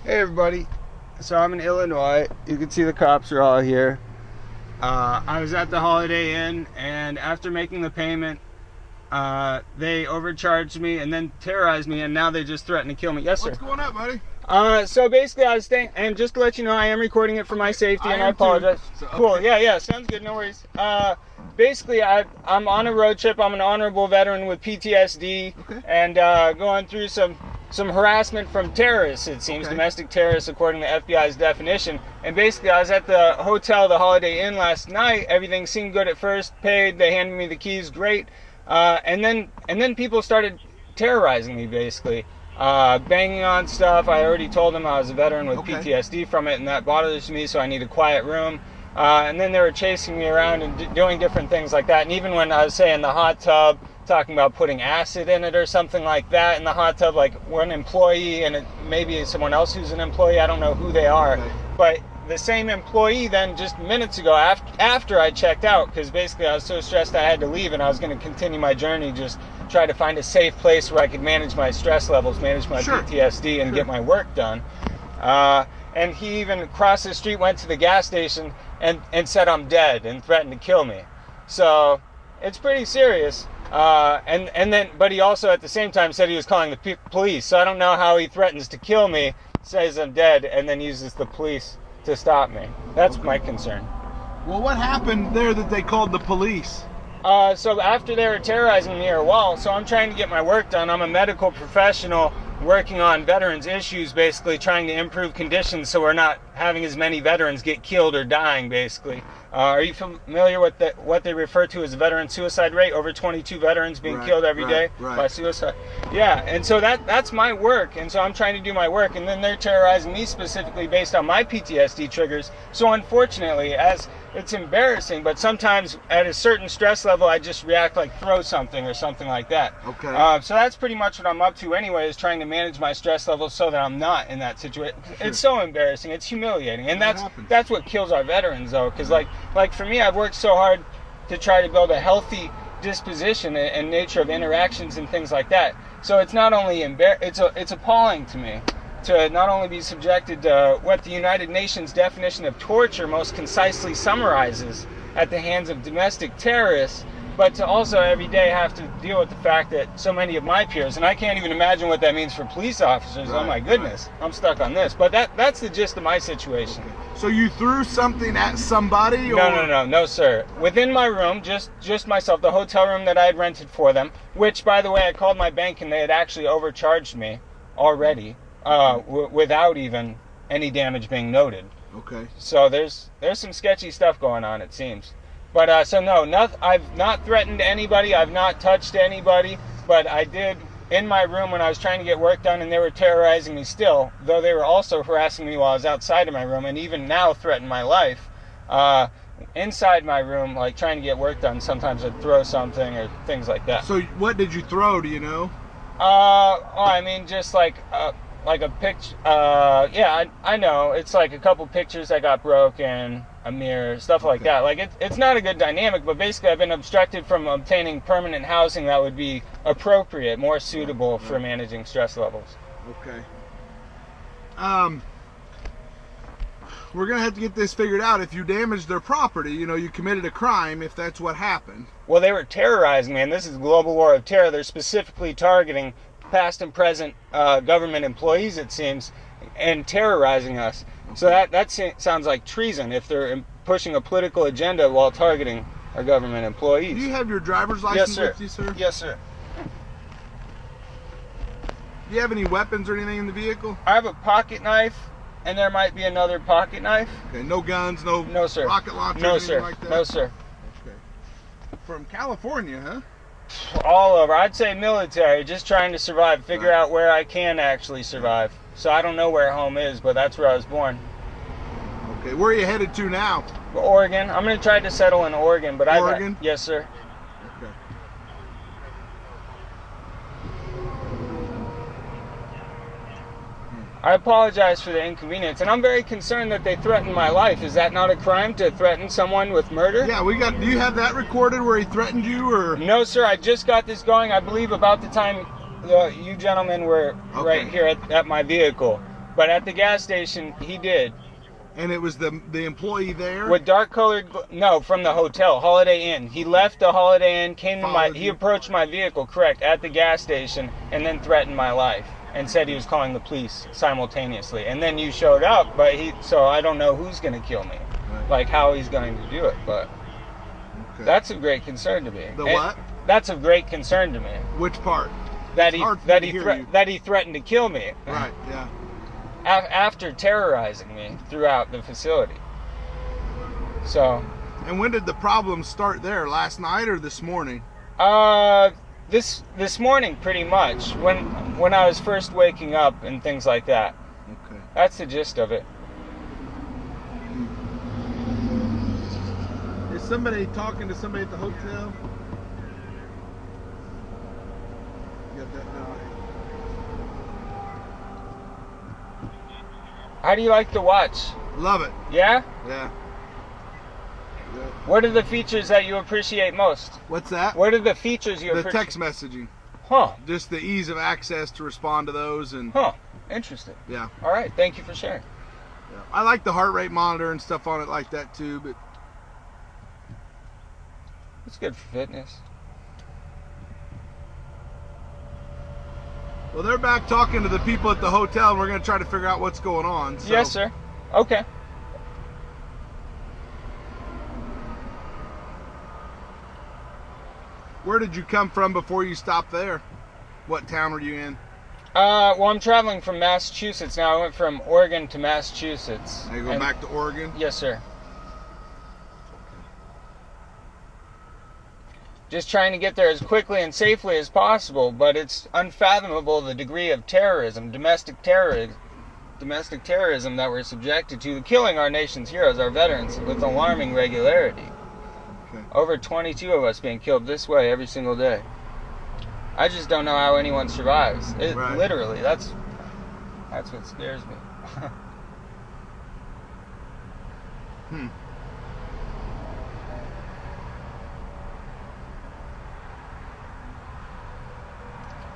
Hey everybody, so I'm in Illinois. You can see the cops are all here. I was at the Holiday Inn, and after making the payment, they overcharged me and then terrorized me, and now they just threatened to kill me. Yes, sir. What's going on, buddy? So basically I was staying, and just to let you know, I am recording it for my safety, and I apologize. So, okay. Cool, yeah, sounds good, no worries. Basically, I'm on a road trip. I'm an honorable veteran with PTSD, Okay. and going through some harassment from terrorists, it seems, Okay. domestic terrorists, according to FBI's definition. And basically, I was at the hotel, the Holiday Inn, last night. Everything seemed good at first. Paid. They handed me the keys. Great. And then people started terrorizing me, basically. Banging on stuff. I already told them I was a veteran with Okay. PTSD from it, and that bothers me, so I need a quiet room. And then they were chasing me around and doing different things like that. And even when I was, say, in the hot tub, talking about putting acid in it or something like that in the hot tub, like one employee and maybe someone else who's an employee, I don't know who they are, Okay. but the same employee then just minutes ago after I checked out, because basically I was so stressed I had to leave, and I was going to continue my journey, just try to find a safe place where I could manage my stress levels, manage my Sure. PTSD, and get my work done. And he even crossed the street, went to the gas station, and said I'm dead and threatened to kill me. So it's pretty serious. But he also at the same time said he was calling the police. So I don't know how he threatens to kill me, says I'm dead, and then uses the police to stop me. That's my concern. Well, what happened there that they called the police? So after they were terrorizing me, so I'm trying to get my work done. I'm a medical professional working on veterans issues, basically trying to improve conditions so we're not having as many veterans get killed or dying, basically. Are you familiar with what they refer to as a veteran suicide rate? Over 22 veterans being killed every day by suicide. Yeah, and so that's my work, and so I'm trying to do my work, and then they're terrorizing me specifically based on my PTSD triggers. So unfortunately, as it's embarrassing, but sometimes at a certain stress level, I just react like throw something or something like that. Okay. So that's pretty much what I'm up to anyway, is trying to manage my stress levels so that I'm not in that situation. Sure. It's so embarrassing. It's humiliating. And That happens. that's what kills our veterans, though, because like for me, I've worked so hard to try to build a healthy disposition and nature of interactions and things like that. So it's not only it's appalling to me to not only be subjected to what the United Nations definition of torture most concisely summarizes at the hands of domestic terrorists, but to also every day have to deal with the fact that so many of my peers, and I can't even imagine what that means for police officers. Oh my goodness, I'm stuck on this. But that's the gist of my situation. Okay. So you threw something at somebody? Or? No, sir. Within my room, just myself, the hotel room that I had rented for them, which, by the way, I called my bank and they had actually overcharged me already, without even any damage being noted. Okay. So there's some sketchy stuff going on, it seems. But so no, I've not threatened anybody. I've not touched anybody. But I did in my room when I was trying to get work done, and they were terrorizing me still, though they were also harassing me while I was outside of my room, and even now threaten my life. Inside my room, like trying to get work done, sometimes I'd throw something or things like that. So what did you throw? Do you know? I mean, just like a picture. Yeah, I know. It's like a couple pictures that got broken, a mirror, stuff like that. Like it's not a good dynamic, but basically I've been obstructed from obtaining permanent housing that would be appropriate, more suitable for managing stress levels. Okay. We're gonna have to get this figured out. If you damaged their property, you committed a crime. If that's what happened. Well, they were terrorizing me, and this is global war of terror. They're specifically targeting past and present government employees, it seems, and terrorizing us. Okay. So that sounds like treason if they're pushing a political agenda while targeting our government employees. Do you have your driver's license with you, sir? Yes, sir. Do you have any weapons or anything in the vehicle? I have a pocket knife, and there might be another pocket knife. Okay, no guns, no sir. Rocket launcher, no, anything sir. like that? No, sir. Okay. From California, huh? All over. I'd say military, just trying to survive, figure out where I can actually survive. So I don't know where home is, but that's where I was born. Okay, where are you headed to now? Oregon. I'm going to try to settle in Oregon, but Oregon? Yes, sir. Okay. I apologize for the inconvenience, and I'm very concerned that they threatened my life. Is that not a crime to threaten someone with murder? Yeah, do you have that recorded where he threatened you, or? No, sir, I just got this going, I believe, about the time you gentlemen were right here at my vehicle. But at the gas station, he did. And it was the employee there? With dark colored, no, from the hotel, Holiday Inn. He left the Holiday Inn, came to my, he approached my vehicle, correct, at the gas station, and then threatened my life. And said he was calling the police simultaneously. And then you showed up, but so I don't know who's going to kill me. Right. Like how he's going to do it, but that's of great concern to me. The what? That's of great concern to me. Which part? That he threatened to kill me. Right, yeah. After terrorizing me throughout the facility. So. And when did the problem start there? Last night or this morning? This morning, pretty much. When I was first waking up and things like that. Okay. That's the gist of it. Is somebody talking to somebody at the hotel? Got that now. How do you like the watch? Love it. Yeah? Yeah. What are the features that you appreciate most? What's that? What are the features you appreciate? The text messaging. Huh. Just the ease of access to respond to those. And huh. Interesting. Yeah. All right. Thank you for sharing. Yeah. I like the heart rate monitor and stuff on it like that too, but it's good for fitness. Well, they're back talking to the people at the hotel, and we're going to try to figure out what's going on. So. Yes, sir. Okay. Where did you come from before you stopped there? What town were you in? Well, I'm traveling from Massachusetts now. I went from Oregon to Massachusetts. Are you going back to Oregon? Yes, sir. Just trying to get there as quickly and safely as possible, but it's unfathomable the degree of terrorism, domestic terrorism that we're subjected to, killing our nation's heroes, our veterans, with alarming regularity. Okay. Over 22 of us being killed this way every single day. I just don't know how anyone survives. Right. Literally, that's what scares me.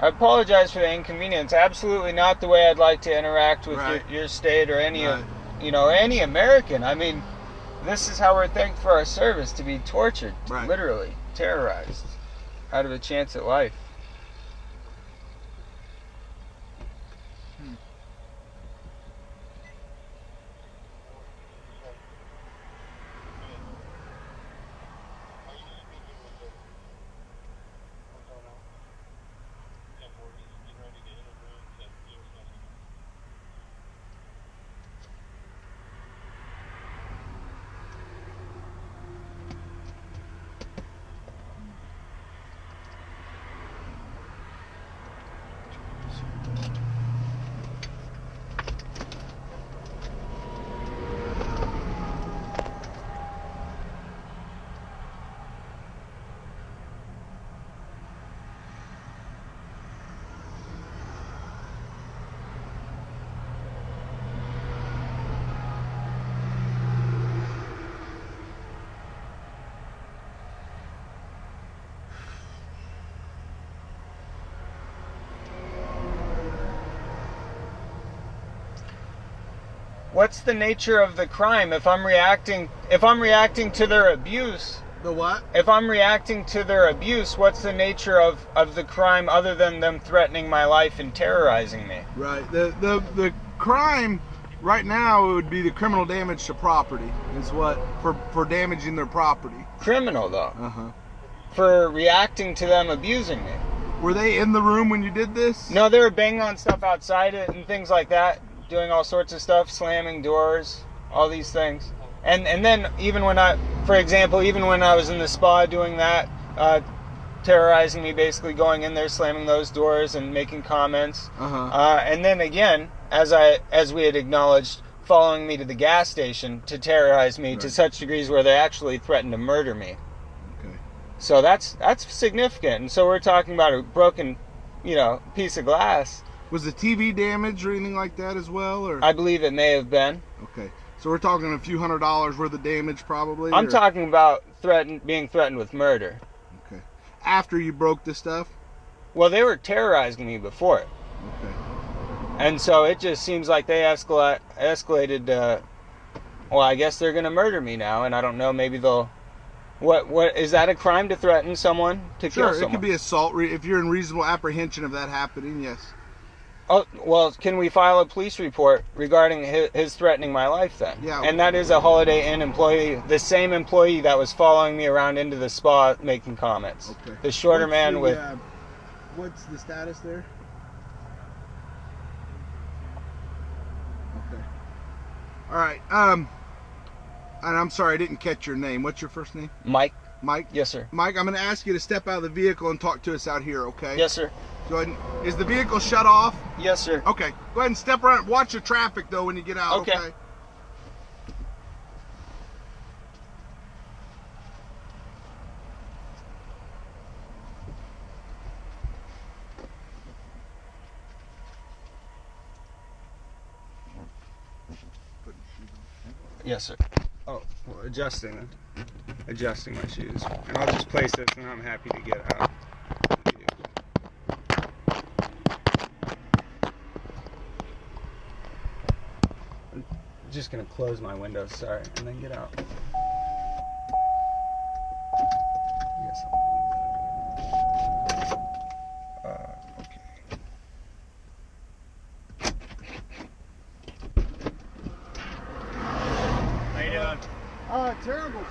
I apologize for the inconvenience. Absolutely not the way I'd like to interact with your state or any of, any American. I mean, this is how we're thanked for our service, to be tortured, literally terrorized, out of a chance at life. What's the nature of the crime if I'm reacting to their abuse? The what? If I'm reacting to their abuse, what's the nature of the crime other than them threatening my life and terrorizing me? Right. The crime right now would be the criminal damage to property is what for damaging their property. Criminal though. Uh-huh. For reacting to them abusing me. Were they in the room when you did this? No, they were banging on stuff outside it and things like that. Doing all sorts of stuff, slamming doors, all these things. And then even when for example, even when I was in the spa doing that, terrorizing me, basically going in there, slamming those doors and making comments. And then again, as we had acknowledged, following me to the gas station to terrorize me to such degrees where they actually threatened to murder me. Okay. So that's significant. And so we're talking about a broken, piece of glass. Was the TV damaged or anything like that as well? Or I believe it may have been. Okay. So we're talking a few $100s worth of damage probably? I'm talking about being threatened with murder. Okay. After you broke the stuff? Well, they were terrorizing me before it. Okay. And so it just seems like they escalated. Well, I guess they're gonna murder me now, and I don't know. Maybe they'll. What is that a crime to threaten someone to kill someone? Sure, it could be assault if you're in reasonable apprehension of that happening. Yes. Oh, well, can we file a police report regarding his threatening my life then? Yeah. And that is a Holiday Inn employee, the same employee that was following me around into the spa making comments. Okay. The shorter man with. What's the status there? Okay. All right. And I'm sorry, I didn't catch your name. What's your first name? Mike. Mike? Yes, sir. Mike, I'm going to ask you to step out of the vehicle and talk to us out here, okay? Yes, sir. Go ahead. Is the vehicle shut off? Yes, sir. Okay. Go ahead and step around. Watch the traffic, though, when you get out, okay? Yes, sir. Oh, well, adjusting my shoes. And I'll just place this and I'm happy to get out. I'm just gonna close my windows, sorry, and then get out. Okay. How you doing? Terrible.